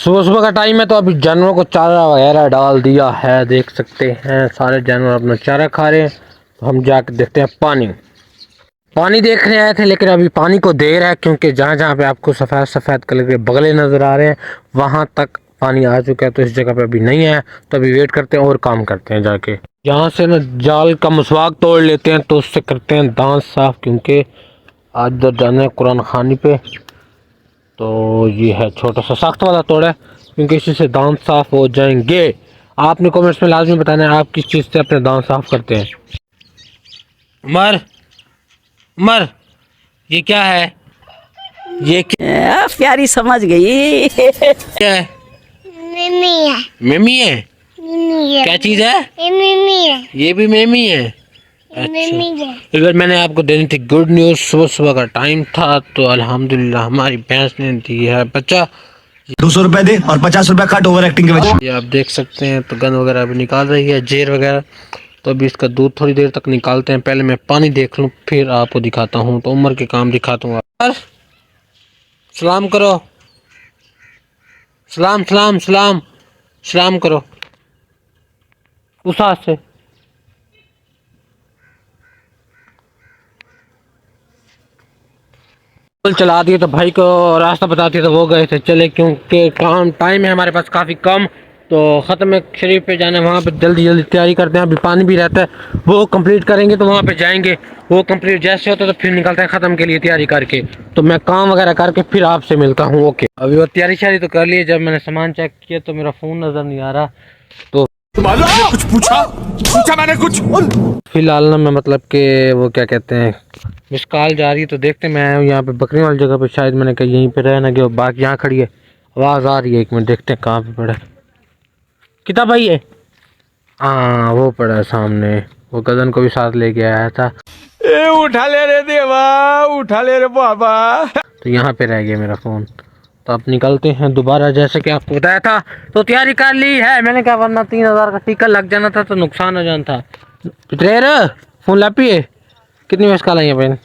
सुबह सुबह का टाइम है तो अभी जानवरों को चारा वगैरह डाल दिया है। देख सकते हैं सारे जानवर अपना चारा खा रहे हैं। तो हम जाकर देखते हैं पानी। पानी देखने आए थे लेकिन अभी पानी को देर है, क्योंकि जहाँ जहाँ पे आपको सफ़ेद सफ़ेद कलर के बगले नज़र आ रहे हैं वहाँ तक पानी आ चुका है। तो इस जगह पे अभी नहीं है, तो अभी वेट करते हैं और काम करते हैं। जाके यहाँ से ना जाल का मसवाक तोड़ लेते हैं, तो उससे करते हैं दांत साफ, क्योंकि आज उधर जाना है कुरान खानी पे। तो ये है छोटा सा सख्त वाला तोड़ा, क्योंकि इसी से दांत साफ हो जाएंगे। आपने कमेंट्स में लाजमी बताना है आप किस चीज़ से अपने दांत साफ करते हैं। उमर उमर, ये क्या है? ये क्या प्यारी समझ गई। है? मिमी है। मेमी है? मिमी है। क्या चीज़ है? ये मिमी है। ये भी मेमी है? मिमी है। इस बार मैंने आपको देनी थी गुड न्यूज़। सुबह सुबह का टाइम था तो अल्हम्दुलिल्लाह हमारी भैंस ने दी है बच्चा। 200 रुपए दे और 50 रुपए काट ओवर एक्टिंग के वजह। ये आप देख सकते हैं, तो गन वगैरह अभी निकाल रही है, जेर वगैरह। तो अभी इसका दूध थोड़ी देर तक निकालते हैं। पहले मैं पानी देख लूँ फिर आपको दिखाता हूँ। तो उम्र के काम दिखाता हूँ। सलाम करो, सलाम सलाम सलाम सलाम करो उस हाथ से। चला दिए तो भाई को रास्ता बता दिया तो वो गए थे चले, क्योंकि काम टाइम है हमारे पास काफ़ी कम। तो ख़त्म शरीफ पे जाना है, वहाँ पे जल्दी जल्दी तैयारी करते हैं। अभी पानी भी रहता है, वो कंप्लीट करेंगे तो वहाँ पे जाएंगे। वो कंप्लीट जैसे होता है तो फिर निकलते हैं ख़त्म के लिए तैयारी करके। तो मैं काम वगैरह करके फिर आपसे मिलता हूँ। ओके, अभी वो तैयारी शारी तो कर ली। जब मैंने सामान चेक किया तो मेरा फ़ोन नज़र नहीं आ रहा। तो कुछ पूछा मैंने कुछ। फिलहाल ना मैं मतलब कि वो क्या कहते हैं मिस कॉल जा रही है, तो देखते हैं। मैं यहाँ पे बकरी वाली जगह पे, शायद मैंने कहा यहीं पे रहना कि बाग यहाँ खड़ी है। आवाज़ आ रही है, एक मिनट देखते हैं कहाँ पे पड़ा है। कितना भाई है? हाँ वो पड़ा है सामने। वो कज़न को भी साथ लेके आया था। ए उठा ले रे देवा, उठा ले रे बाबा। तो यहाँ पे रह गया मेरा फ़ोन। तो अब निकलते हैं दोबारा, जैसे कि आपको बताया था। तो तैयारी कर ली है मैंने, कहा वरना 3000 का टीका लग जाना था तो नुकसान हो जाना था। पितरेर फ़ोन लापी है? कितनी मिस कॉल आई है बहन?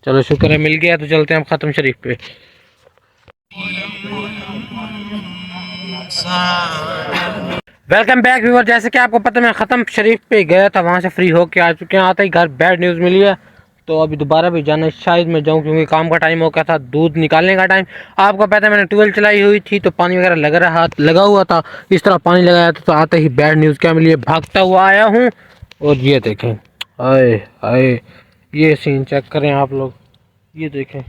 चलो शुक्र है मिल गया। तो चलते हैं हम ख़त्म शरीफ पे। Welcome back viewer. जैसे कि आपको पता है मैं ख़त्म शरीफ पे गया था, वहाँ से फ्री होके आ चुके हैं। आते ही घर बैड न्यूज़ मिली है, तो अभी दोबारा भी जाना शायद मैं जाऊँ, क्योंकि काम का टाइम हो गया था, दूध निकालने का टाइम। आपको पता है मैंने ट्यूबवेल चलाई हुई थी तो पानी वगैरह लगा हुआ था। इस तरह पानी लगाया था, तो आते ही बैड न्यूज़ क्या मिली है, भागता हुआ आया हूँ। और ये देखें, आए आए ये सीन चेक करें आप लोग। ये देखें,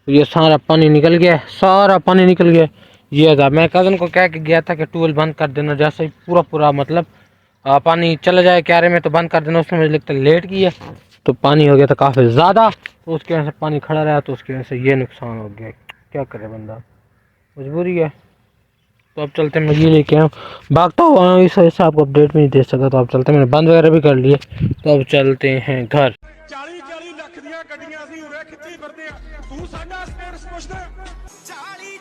ये सारा पानी निकल गया, सारा पानी निकल गया। ये था, मैं कज़न को कह के गया था कि ट्यूबवेल बंद कर देना, जैसे ही पूरा मतलब पानी चला जाए क्यारे में तो बंद कर देना। उसने मुझे लगता है लेट किया, तो पानी हो गया था काफ़ी ज़्यादा। तो उसकी वजह से पानी खड़ा रहा, तो उसकी वजह से ये नुकसान हो गया। क्या करे बंदा, मजबूरी है। तो अब चलते मैं ये लेके आऊँ, भागता हुआ इस वजह से आपको अपडेट भी नहीं दे सका। तो अब चलते, मैंने बंद वगैरह भी कर लिए। तो अब चलते हैं घर। 40 ਲੱਖ ਦੀਆਂ ਗੱਡੀਆਂ ਅਸੀਂ ਉਰੇ ਖਿੱਚੀ ਫਿਰਦੇ ਆ, ਤੂੰ ਸਾਡਾ ਸਟੇਟਸ ਪੁੱਛਦਾ।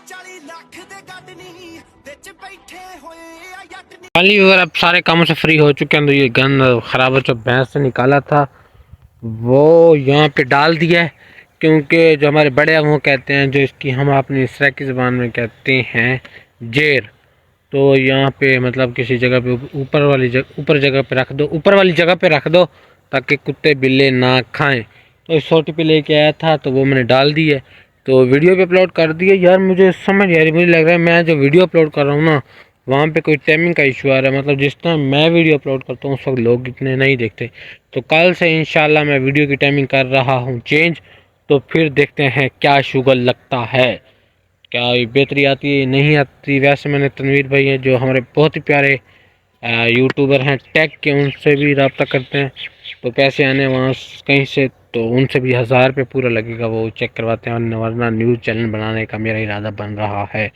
40 ਲੱਖ ਦੇ ਗੱਡ ਨਹੀਂ ਵਿੱਚ ਬੈਠੇ ਹੋਏ ਆ ਜੱਟ ਨਹੀਂ। फाइनली अगर अब सारे कामों से फ्री हो चुके हैं, तो ये गंद खराब जो भैंस से निकाला था वो यहाँ पे डाल दिया है। क्योंकि जो हमारे बड़े हैं वो कहते हैं, जो इसकी हम अपनी सराइकी ज़बान में कहते हैं जेर। तो यहाँ पे मतलब किसी जगह पे ऊपर जगह पे रख दो, ऊपर वाली जगह पे रख दो, ताकि कुत्ते बिल्ले ना खाएं। तो इस छोटी पे लेके आया था, तो वो मैंने डाल दी है। तो वीडियो पे अपलोड कर दी है। यार मुझे समझ यार मुझे लग रहा है मैं जो वीडियो अपलोड कर रहा हूँ ना, वहाँ पे कोई टाइमिंग का इशू आ रहा है। मतलब जिस टाइम मैं वीडियो अपलोड करता हूँ उस वक्त लोग इतने नहीं देखते। तो कल से इंशाल्लाह मैं वीडियो की टाइमिंग कर रहा हूँ चेंज। तो फिर देखते हैं क्या शुगर लगता है, क्या बेहतरी आती है नहीं आती। वैसे मैंने तनवीर भाई हैं जो हमारे बहुत ही प्यारे यूट्यूबर हैं टेक के, उनसे भी रब्ता करते हैं। तो पैसे आने वहाँ कहीं से, तो उनसे भी 1000 रुपये पूरा लगेगा, वो चेक करवाते हैं। वरना न्यूज़ चैनल बनाने का मेरा इरादा बन रहा है।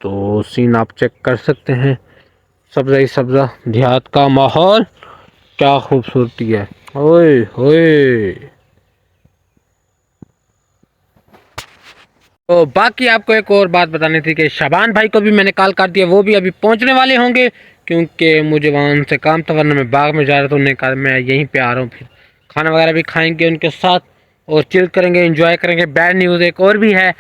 तो सीन आप चेक कर सकते हैं, सब्ज़ा ही सब्ज़ा, देहात का माहौल, क्या खूबसूरती है। ओए होए। तो बाकी आपको एक और बात बतानी थी कि शाबान भाई को भी मैंने कॉल कर दिया, वो भी अभी पहुंचने वाले होंगे, क्योंकि मुझे वहाँ उनसे काम था, वरना मैं बाग में जा रहा था। उन्होंने कहा मैं यहीं पे आ रहा हूँ, फिर खाना वगैरह भी खाएंगे उनके साथ और चिल करेंगे, एंजॉय करेंगे। बैड न्यूज़ एक और भी है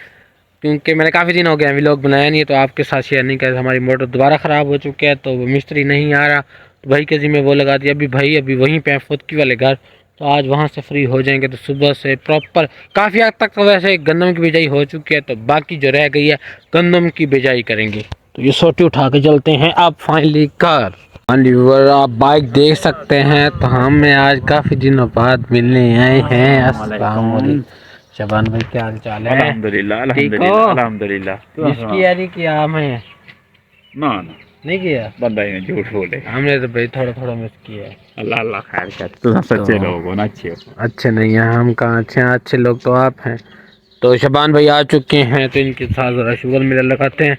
क्योंकि मैंने काफ़ी दिन हो गए व्लॉग बनाया नहीं है, तो आपके साथ शेयर नहीं किया। हमारी मोटर दोबारा ख़राब हो चुकी है, तो वो मिस्त्री नहीं आ रहा, तो भाई के ज़िम्मे वो लगा दिया। अभी भाई अभी वहीं पे फुदकी वाले घर, तो आज वहाँ से फ्री हो जाएंगे। तो सुबह से प्रॉपर काफ़ी हद तक तो वैसे गंदम की बिजाई हो चुकी है, तो बाकी जो रह गई है गंदम की बिजाई करेंगे। तो ये सोटी उठा के चलते हैं अब फाइनली कर। व्यूअर आप बाइक देख सकते हैं, तो हमें आज काफ़ी दिनों बाद मिलने आए हैं। अस्सलाम वालेकुम शबान भाई, क्या हाल चाल है? अल्हम्दुलिल्लाह अल्हम्दुलिल्लाह अल्हम्दुलिल्लाह। इसकी यारी किया हमें ना ना नहीं किया, बंदा ही झूठ बोले। हमने तो भाई थोड़ा थोड़ा मिस किया है। अल्लाह अल्लाह खैर कर, तुम सच्चे लोग हो ना, अच्छे हो। अच्छे नहीं है हम, कहाँ अच्छे हैं, अच्छे लोग तो आप हैं। तो शबान भाई आ चुके हैं, तो इनके साथ ज़रा शुगर मिला लगाते हैं,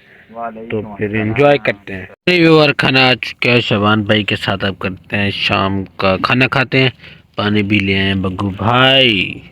तो फिर एंजॉय करते हैं। व्यूअर खाना आ चुका है, शबान भाई के साथ अब करते हैं शाम का खाना खाते हैं। पानी भी ले आए बग्गू भाई।